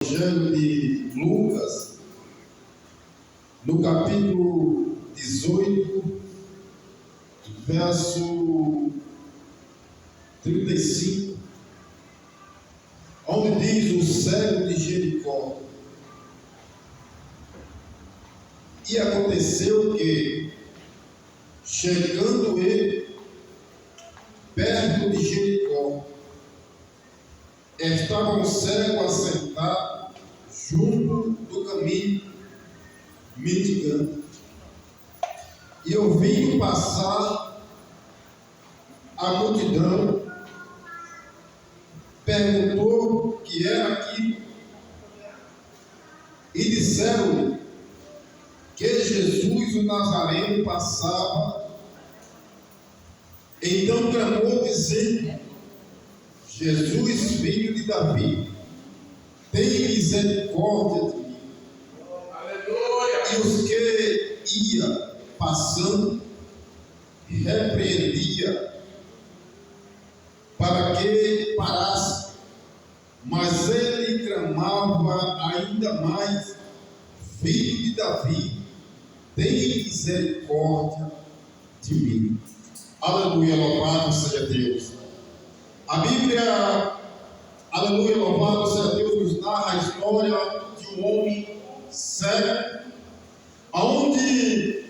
Evangelho de Lucas, no capítulo 18, verso 35, onde diz o cego de Jericó. E aconteceu que, chegando ele perto de Jericó, estava um cego assentado junto do caminho, mendigando. E ouvindo passar a multidão, perguntou o que era aquilo, e disseram-lhe que Jesus o Nazareno passava. Então clamou, dizendo: Jesus, filho de Davi, tem misericórdia de mim. Aleluia. E os que ia passando repreendia para que parasse, mas ele clamava ainda mais: Filho de Davi, tem misericórdia de mim. Aleluia, louvado seja Deus. A Bíblia, aleluia, louvado seja Deus, nos narra a história de um homem cego, onde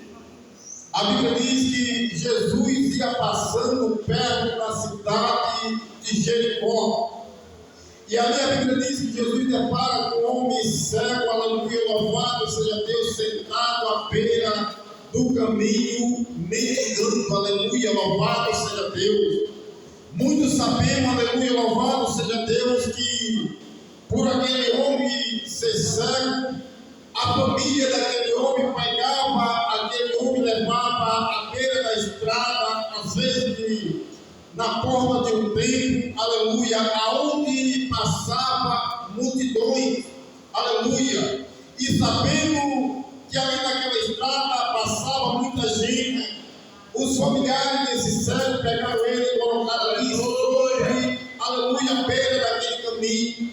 a Bíblia diz que Jesus ia passando perto da cidade de Jericó. E ali a Bíblia diz que Jesus depara com um homem cego, aleluia, louvado seja Deus, sentado à beira do caminho, mendigando, aleluia, louvado seja Deus. Muitos sabemos, aleluia, louvado seja Deus, que por aquele homem ser cego, a família daquele homem pegava aquele homem, levava à beira da estrada, às vezes na porta de um templo, aleluia, aonde passava multidões, aleluia, e sabendo que ali naquela estrada passava muita gente, os familiares desse cego pegaram ele e colocaram ali sobre, aleluia, a beira daquele caminho.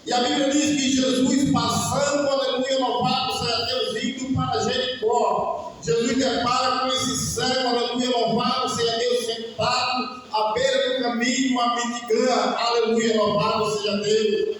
E a Bíblia diz que Jesus passando, aleluia, louvado seja Deus, indo para Jericó, Jesus depara com esse cego, aleluia, louvado seja Deus, sentado à beira do caminho, a mendigar, aleluia, louvado seja Deus.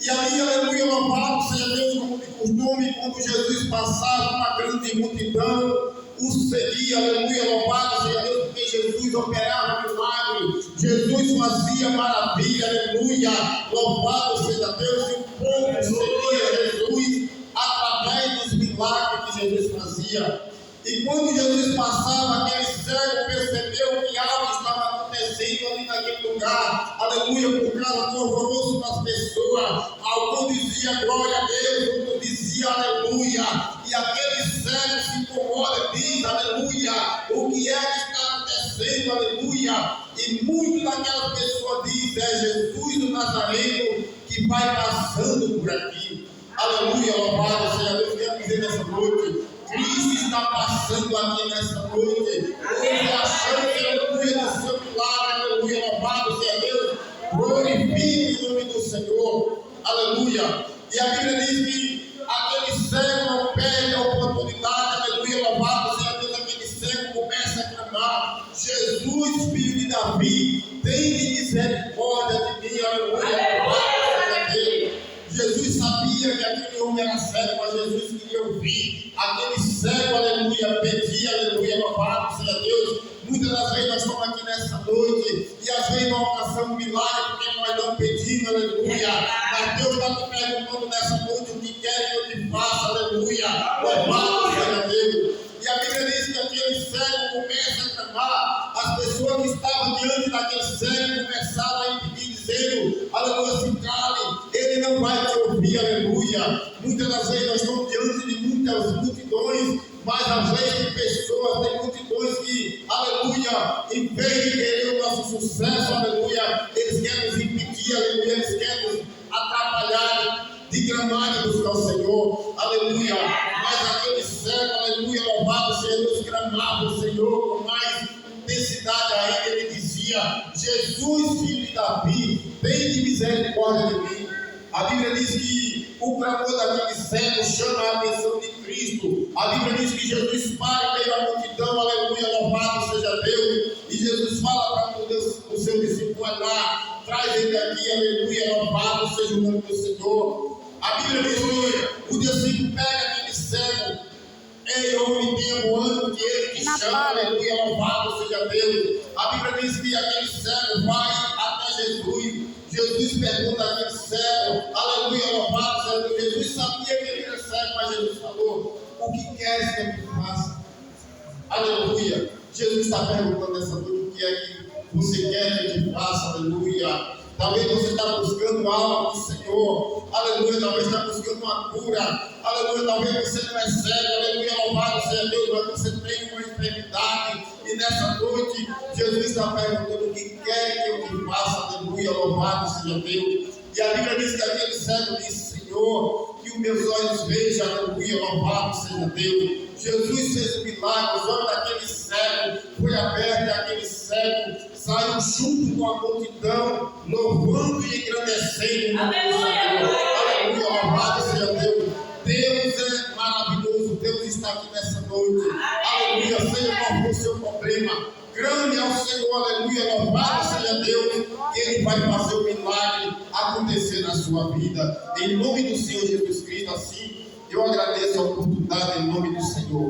E ali, aleluia, louvado seja Deus, como de costume, quando Jesus passava, uma grande multidão o seguia, aleluia, louvado seja Deus, porque Jesus operava milagre, Jesus fazia maravilha, aleluia, louvado seja Deus, e o povo seguia Jesus através dos milagres que Jesus fazia. E quando Jesus passava, aquele cego percebeu que algo estava acontecendo ali naquele lugar, aleluia, por causa do alvoroço das pessoas. Algum dizia glória a Deus, outro dizia aleluia, e aquele cego se incomoda, diz aleluia, o que é que está acontecendo, aleluia, e muitas daquelas pessoas dizem: é Jesus o Nazareno que vai passando por aqui, aleluia, louvado seja Deus. Quero dizer nessa noite, Cristo está passando aqui nessa noite. Hoje a chance, aleluia, do seu milagre, aleluia, louvado seja Deus. Glorifique o nome do Senhor, aleluia. E a Bíblia diz que aquele cego não perde a oportunidade, aleluia, louvado seja Deus. Aquele cego começa a clamar: Jesus, filho de Davi, tem misericórdia de mim, aleluia, louvado seja Deus. Jesus sabia que aquele homem era cego, mas Jesus queria ouvir. Aquele cego, aleluia, pedia, aleluia, louvado seja Deus. Muitas das vezes nós estamos aqui nessa noite, e às vezes nós alcançamos milagre porque nós não pedimos, aleluia. Mas Deus está te perguntando nessa noite o que quer que eu te faça, aleluia, louvado seja Deus. E a Bíblia diz que aquele cego começa a clamar. As pessoas que estavam diante daquele cego começaram a impedir, dizendo: aleluia, se cale, ele não vai te ouvir, aleluia. Muitas das vezes nós estamos diante de muitas multidões, mas às vezes tem pessoas, tem multidões que, aleluia, em vez de querer o nosso sucesso, aleluia, eles querem nos impedir, aleluia, eles querem nos atrapalhar de clamar e buscar o Senhor, aleluia. Mas aquele cego, aleluia, louvado seja Deus, clamava o Senhor com mais intensidade ainda. Ele dizia: Jesus, filho de Davi, tem misericórdia de mim. A Bíblia diz que o clamor daquele cego chama a atenção de Cristo. A Bíblia diz que Jesus para em meio à multidão, aleluia, louvado seja Deus. E Jesus fala para o seu discípulo: vai lá, traz ele aqui, aleluia, louvado seja o nome do Senhor. A Bíblia diz que o discípulo pega aquele cego, ei, homem, tenha o ano que ele te chama, aleluia, louvado seja Deus. A Bíblia diz que aquele cego vai até Jesus. Jesus pergunta àquele cego, aleluia, louvado seja Deus. Jesus sabia que ele era cego, mas Jesus falou: o que queres que eu te faça? Aleluia. Jesus está perguntando nessa noite: o que é que você quer que eu te faça? Aleluia. Talvez você está buscando algo do Senhor, aleluia, talvez está buscando uma cura, aleluia, talvez você não é cego, aleluia, louvado seja Deus, mas você tem uma enfermidade, e nessa noite Jesus está perguntando: o que quer que eu te faça? Aleluia, louvado seja Deus. E a Bíblia diz que aquele cego disse: Senhor, que os meus olhos vejam, aleluia, louvado seja Deus. Jesus fez o milagre, os olhos daquele cego foi aberto, e aquele cego saiu junto com a multidão, louvando e engrandecendo. Aleluia, louvado seja Deus. Deus é maravilhoso, Deus está aqui nessa noite. Aleluia, seja qual for o seu problema, grande é o Senhor, aleluia, louvado seja Deus. E Ele vai fazer o milagre acontecer na sua vida. Em nome do Senhor Jesus Cristo, assim, eu agradeço a oportunidade em nome do Senhor.